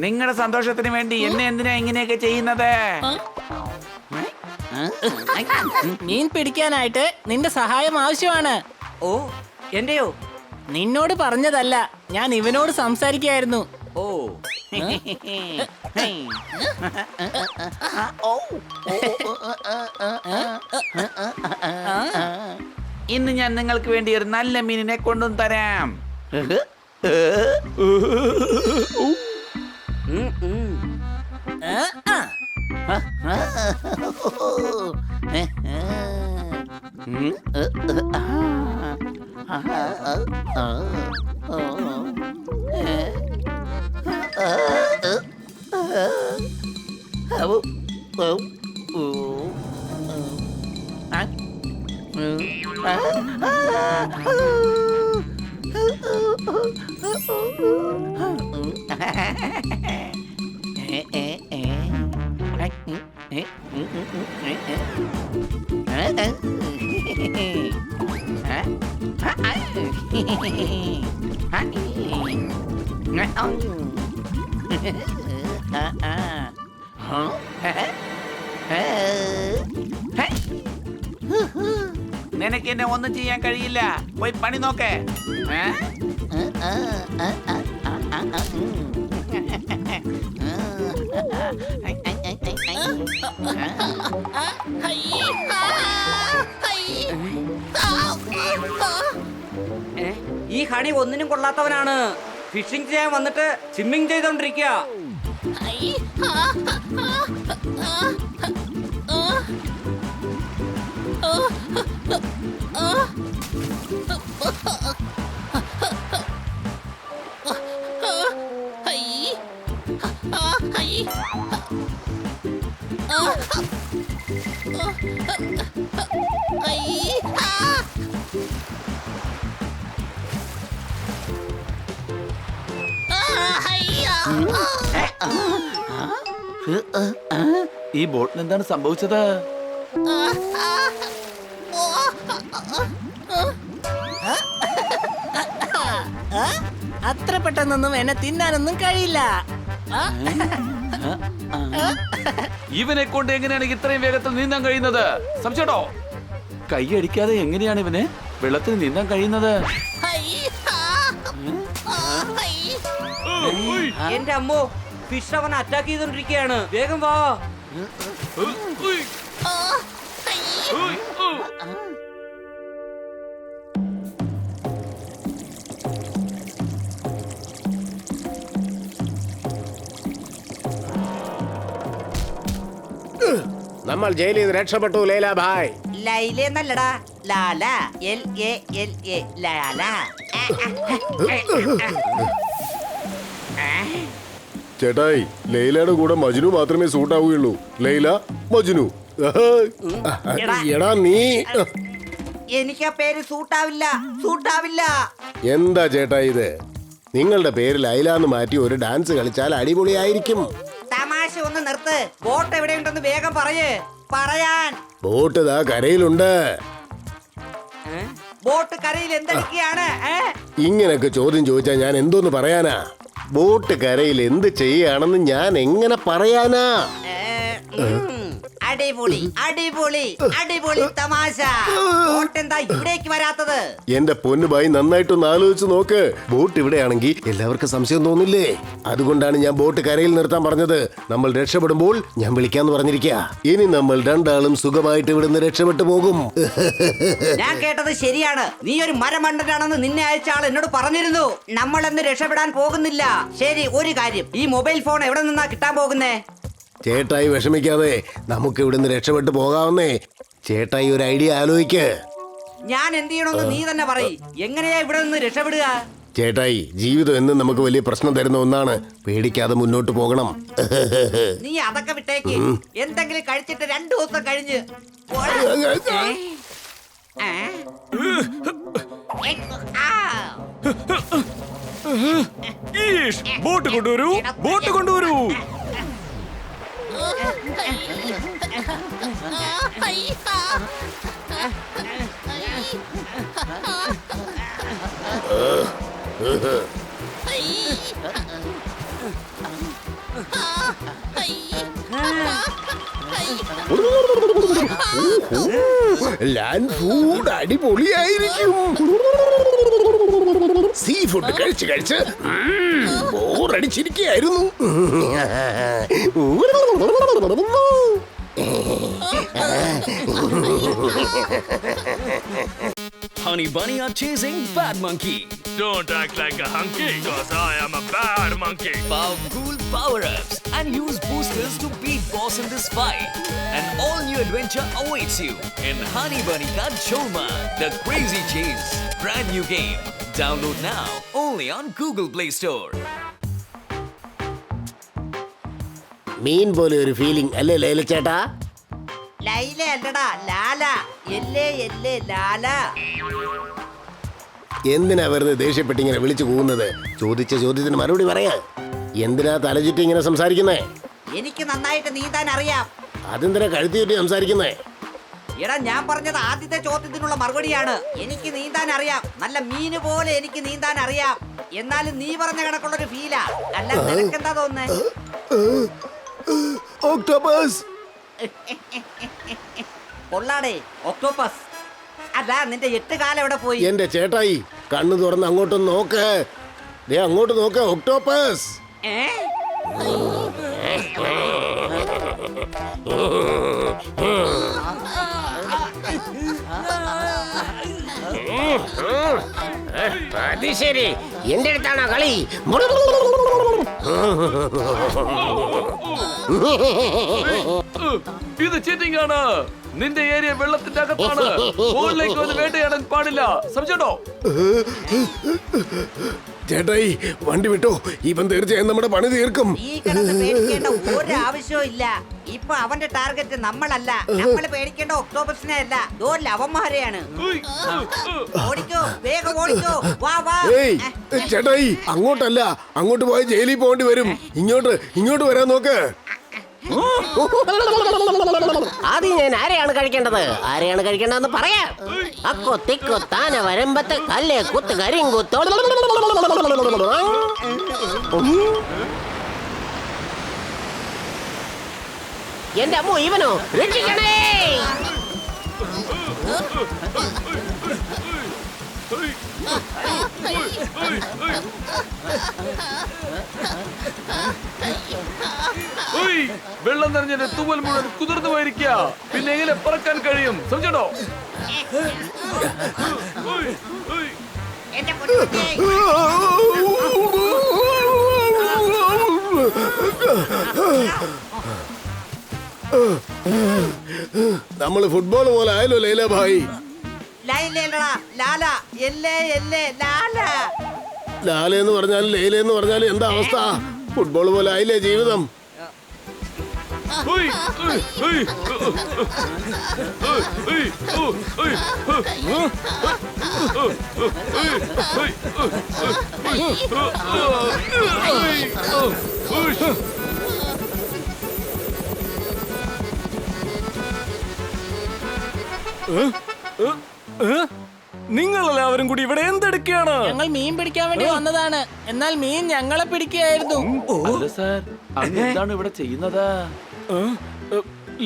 നിങ്ങളുടെ സന്തോഷത്തിന് വേണ്ടി എന്നെ എന്തിനാ ഇങ്ങനെയൊക്കെ ചെയ്യുന്നത്? മീൻ പിടിക്കാനായിട്ട് നിന്റെ സഹായം ആവശ്യമാണ്. ഓ, എന്റെയോ? നിന്നോട് പറഞ്ഞതല്ല, ഞാൻ ഇവനോട് സംസാരിക്കായിരുന്നു. ഓ, ഇന്ന് ഞാൻ നിങ്ങൾക്ക് വേണ്ടി ഒരു നല്ല മീനിനെ കൊണ്ടും തരാം. നിനക്ക് എന്നെ ഒന്നും ചെയ്യാൻ കഴിയില്ല. പോയി പണി നോക്കേ. ഈ ഹണി ഒന്നിനും കൊള്ളാത്തവനാണ്. ഫിഷിംഗ് ചെയ്യാൻ വന്നിട്ട് സ്വിമ്മിങ് ചെയ്തോണ്ടിരിക്കുക. ഈ ബോട്ടിന് എന്താണ് സംഭവിച്ചത്? അത്ര പെട്ടെന്നൊന്നും എന്നെ തിന്നാനൊന്നും കഴിയില്ല. ഇവനെ കൊണ്ട് എങ്ങനെയാണ് ഇത്രയും വേഗത്തിൽ നീന്താൻ കഴിയുന്നത്? സംശയട്ടോ, കൈയടിക്കാതെ എങ്ങനെയാണ് ഇവന് വെള്ളത്തിൽ നീന്താൻ കഴിയുന്നത്? എന്റെ അമ്മോ, ഫിഷ് അവൻ അറ്റാക്ക് ചെയ്തോണ്ടിരിക്കുകയാണ്. വേഗം വാ. നമ്മൾ ജയിലിൽ നിന്ന് രക്ഷപ്പെട്ടു ലൈല ഭായ്. ലൈലെന്നല്ലടാ, ലാല. LALA, ലാല. ചേട്ടായി, ലൈലയുടെ കൂടെ മജ്നു മാത്രമേ സൂട്ട് ആവുകയുള്ളൂ. ലൈല, മജ്നു. എടാ നീ, എനിക്ക് ആ പേര് സൂട്ടാവില്ല. എന്താ ചേട്ടായി ഇത്? നിങ്ങളുടെ പേര് ലൈല എന്ന് മാറ്റി ഒരു ഡാൻസ് കളിച്ചാൽ അടിപൊളിയായിരിക്കും. തമാശ ഒന്ന് നിർത്ത്. ബോട്ട് എവിടെയുണ്ടെന്ന് വേഗം പറയാൻ. ബോട്ട് ദാ കരയിലുണ്ട്. ബോട്ട് കരയിൽ എന്തടിക്കുകയാണ്? ഇങ്ങനൊക്കെ ചോദ്യം ചോദിച്ചാൽ ഞാൻ എന്തോന്ന് പറയാനാ? ബോട്ട് കരയിൽ എന്ത് ചെയ്യാണെന്ന് ഞാൻ എങ്ങനെ പറയാനാ? അടിപൊളി തമാശ. ബോട്ട് എന്താ ഇവിടേക്ക് വരാത്തത്? എന്റെ പൊന്നുബായി, നന്നായിട്ടൊന്ന് ആലോചിച്ച് നോക്ക്. ബോട്ട് ഇവിടെയാണെങ്കിൽ എല്ലാവർക്കും സംശയം തോന്നില്ലേ? അതുകൊണ്ടാണ് ഞാൻ ബോട്ട് കരയിൽ നിർത്താൻ പറഞ്ഞത്. നമ്മൾ രക്ഷപ്പെടുമ്പോൾ ഞാൻ വിളിക്കാന്ന് പറഞ്ഞിരിക്കുക. ഇനി നമ്മൾ രണ്ടാളും സുഖമായിട്ട് ഇവിടുന്ന് രക്ഷപ്പെട്ടു പോകും. ഞാൻ കേട്ടത് ശരിയാണ്. നീ ഒരു മരമണ്ടനാണെന്ന് നിന്നെ അയച്ച ആൾ എന്നോട് പറഞ്ഞിരുന്നു. നമ്മളെന്ന് രക്ഷപ്പെടാൻ പോകുന്നില്ല. ശരി, ഒരു കാര്യം, ഈ മൊബൈൽ ഫോൺ എവിടെ നിന്നാ കിട്ടാൻ പോകുന്നേ? ചേട്ടായി വിഷമിക്കാതെ നമുക്ക് ഇവിടുന്ന് രക്ഷപ്പെട്ടു പോകാവുന്നേ. ചേട്ടായി ഒരു ഐഡിയ ആലോചിക്ക്. ഞാൻ എന്ത് ചെയ്യണമെന്ന് നീ തന്നെ പറയ്. എങ്ങനെയാ ഇവിടെ നിന്ന് രക്ഷപ്പെടുക? ചേട്ടായി, ജീവിതം എന്നും നമുക്ക് വലിയ പ്രശ്നം തരുന്ന ഒന്നാണ്. പേടിക്കാതെ മുന്നോട്ട് പോകണം. നീ അതൊക്കെ വിട്ടേക്ക്. എന്തെങ്കിലും കഴിച്ചിട്ട് 2 ദിവസം കഴിഞ്ഞ് ജഗദീഷ്, ബോട്ട് കൊണ്ടുവരൂ, ബോട്ട് കൊണ്ടുവരൂ. ലാൻഡ് ഫുഡ് അടിപൊളിയായിരിക്കും. സീ ഫുഡ് കഴിച്ച് കഴിച്ച് ബോറടിച്ചിരിക്കുകയായിരുന്നു. Honey Bunny are chasing Bad Monkey. Don't act like a hunky, cause I am a bad monkey. Power cool power-ups and use boosters to beat boss in this fight. An all-new adventure awaits you in Honey Bunny Ka Choma, The Crazy Chase. Brand new game. Download now only on Google Play Store. മീൻ പോലെ ഒരു feeling അല്ലേ ലൈലച്ചേട്ടാ? ലൈല അല്ലടാ, ലാല. എല്ലേ എല്ലേ ലാല. എന്തിനാ വെറുതെ ദേഷ്യപ്പെട്ട് ഇങ്ങനെ വിളിച്ചു പോകുന്നത്? ചോദിച്ച ചോദ്യത്തിന് മറുപടി പറയാ. എന്തിനാ തലചുറ്റി ഇങ്ങനെ സംസാരിക്കുന്നേ? എനിക്ക് നന്നായിട്ട് നീന്താൻ അറിയാം. അതെന്തിനാ കഴുത്തി ചുറ്റി സംസാരിക്കുന്നേ? എടാ, ഞാൻ പറഞ്ഞത് ആദ്യത്തെ ചോദ്യത്തിനുള്ള മറുപടിയാണ്. എനിക്ക് നീന്താൻ അറിയാം, നല്ല മീന് പോലെ എനിക്ക് നീന്താൻ അറിയാം. എന്നാലും നീ പറഞ്ഞ കണക്കുള്ളൊരു ഫീലാ. അല്ല, നിനക്കെന്താ തോന്നുന്നേ? ഓക്ടോപസ്. കൊള്ളാടേ, ഒക്ടോപ്പസ്. അല്ല, നിന്റെ 8 കാലം എവിടെ പോയി? എന്റെ ചേട്ടായി, കണ്ണു തുറന്ന് അങ്ങോട്ടൊന്ന് നോക്ക്. ദേ അങ്ങോട്ട് നോക്ക്, ഒക്ടോപസ്. ഏ? അത് ശരി, എന്റെ അടുത്താണോ കളി? ഇത് ചീറ്റിംഗ് ആണ്. നിന്റെ ഏരിയ വെള്ളത്തിന്റെ അകത്താണ്. മുകളിലേക്ക് വന്ന് വേട്ടയാടാൻ പാടില്ല. സംശയട്ടോ? ചേട്ടായി, വണ്ടി വിട്ടോ. ഇവൻ തീർച്ചയായും നമ്മുടെ പണി തീർക്കും. ഈ കിടന്ന് പേടിക്കേണ്ട ഒരു ആവശ്യവും ഇല്ല. ഇപ്പൊ അവന്റെ ടാർഗറ്റ് നമ്മളല്ല. നമ്മൾ പേടിക്കേണ്ട ഒക്ടോബസിനെ അല്ല, അവന്മാരെയാണ്. ഓടിക്കോ, വേഗം ഓടിക്കോ. വാ വാ. ഏയ് ചേട്ടായി, അങ്ങോട്ടല്ല, അങ്ങോട്ട് പോയി ജയിലിൽ പോകേണ്ടി വരും. ഇങ്ങോട്ട് വരാൻ നോക്ക്. ആദ്യം ഞാൻ ആരെയാണ് കഴിക്കേണ്ടതെന്ന് പറയാം. അക്കോ തിക്കോ താന വരമ്പത്ത് കല്ലേ കുത്ത് കരിങ്കുത്തോ. എന്റെ അമ്മ, ഇവനോ രക്ഷിക്കണേ. വെള്ളം നിറഞ്ഞ തൂവൽ മുഴുവൻ കുതിർന്നു പോയിരിക്കുക. പിന്നെ എങ്ങനെ പറക്കാൻ കഴിയും? സംശയട്ടോ? എന്റെ പൊന്നേ. നമ്മള് ഫുട്ബോൾ പോലെ ആയല്ലോ ലൈല ഭായി. ലൈലല്ലടാ, ലാല. എല്ലേ എല്ലേ ലാല. ലാല എന്ന് പറഞ്ഞാലും ലൈല എന്ന് പറഞ്ഞാലും എന്താ അവസ്ഥ? ഫുട്ബോൾ പോലെ ആയില്ലേ ജീവിതം. നിങ്ങളെല്ലാവരും കൂടി ഇവിടെ എന്തെടുക്കുകയാണ്? ഞങ്ങൾ മീൻ പിടിക്കാൻ വേണ്ടി വന്നതാണ്. എന്നാൽ മീൻ ഞങ്ങളെ പിടിക്കുകയായിരുന്നു. അല്ല സാർ, അങ്ങ് എന്താണ് ഇവിടെ ചെയ്യുന്നത്?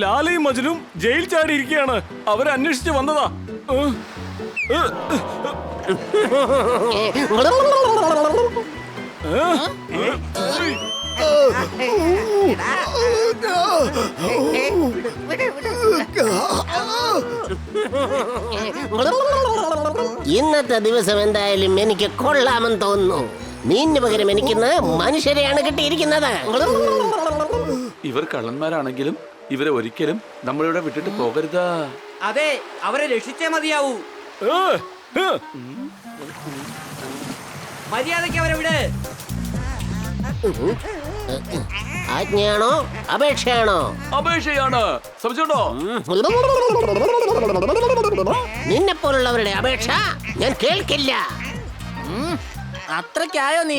ലാലയും മജനും ജയിൽ ചാടിയിരിക്കുകയാണ്. അവരെ അന്വേഷിച്ച് വന്നതാ. ഇന്നത്തെ ദിവസം എന്തായാലും എനിക്ക് കൊള്ളാമെന്ന് തോന്നുന്നു. മീനിന് പകരം എനിക്കിന്ന് മനുഷ്യരെയാണ് കിട്ടിയിരിക്കുന്നത്. ഇവർ കള്ളന്മാരാണെങ്കിലും ഇവരെ ഒരിക്കലും നമ്മളിവിടെ വിട്ടിട്ട് പോകരുത്. അതെ, അവരെ രക്ഷിച്ചേ മതിയാവൂ. മര്യാദയ്ക്ക് അവരെ വിട്. ആജ്ഞയാണോ അപേക്ഷയാണോ? അപേക്ഷയാണ്. സംശയമുണ്ടോ? നിന്നെ പോലുള്ളവരുടെ അപേക്ഷ ഞാൻ കേൾക്കില്ല. അത്രക്കായോ നീ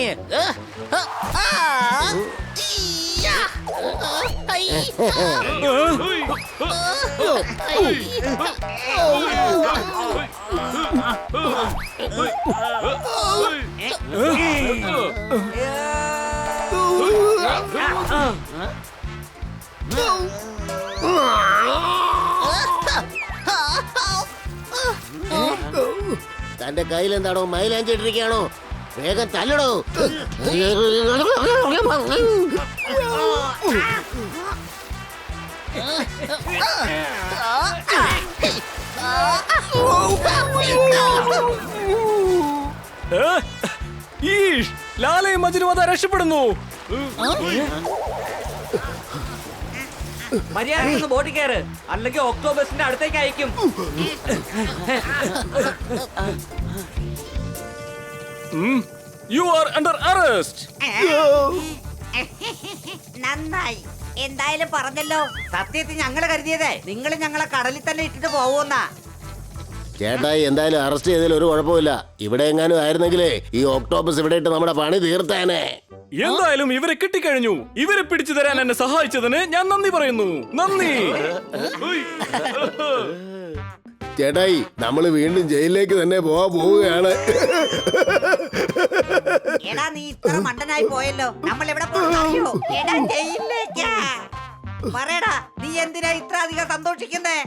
തന്റെ കയ്യിൽ എന്താണോ മൈലാഞ്ചി ഇട്ടിരിക്കുകയാണോ? വേഗം തല്ലടോ. ലാലയും മജനും അതാ രക്ഷപ്പെടുന്നു. മര്യാദ ബോട്ടിൽ കയറ്, അല്ലെങ്കിൽ ഒക്ടോബസിന്റെ അടുത്തേക്ക് അയക്കും. You are under arrest. നന്നായി, എന്തായാലും പറഞ്ഞല്ലോ. സത്യത്തിൽ ഞങ്ങള് കരുതിയതേ നിങ്ങൾ ഞങ്ങളെ കടലിൽ തന്നെ ഇട്ടിട്ട് പോവുന്നാ. ചേട്ടായി എന്തായാലും അറസ്റ്റ് ചെയ്തതിൽ ഒരു കുഴപ്പമില്ല. ഇവിടെ എങ്ങാനും ആയിരുന്നെങ്കിലേ ഈ ഒക്ടോബസ് ഇവിടെ ഇട്ട് നമ്മുടെ പണി തീർത്തേനെ. എന്തായാലും ഇവരെ കിട്ടിക്കഴിഞ്ഞു. ഇവരെ പിടിച്ചു തരാൻ എന്നെ സഹായിച്ചതിന് ഞാൻ നന്ദി പറയുന്നു. നന്ദി. ചേട്ടായി നമ്മള് വീണ്ടും ജയിലിലേക്ക് തന്നെ പോവുകയാണ്. എടാ നീ ഇത്ര മണ്ടനായി പോയല്ലോ. നമ്മൾ എവിടെ പോകുന്നോ? എടാ ജയിലിലേക്കാ. പറയടാ, നീ എന്തിനാ ഇത്ര അധികം സന്തോഷിക്കുന്നേ?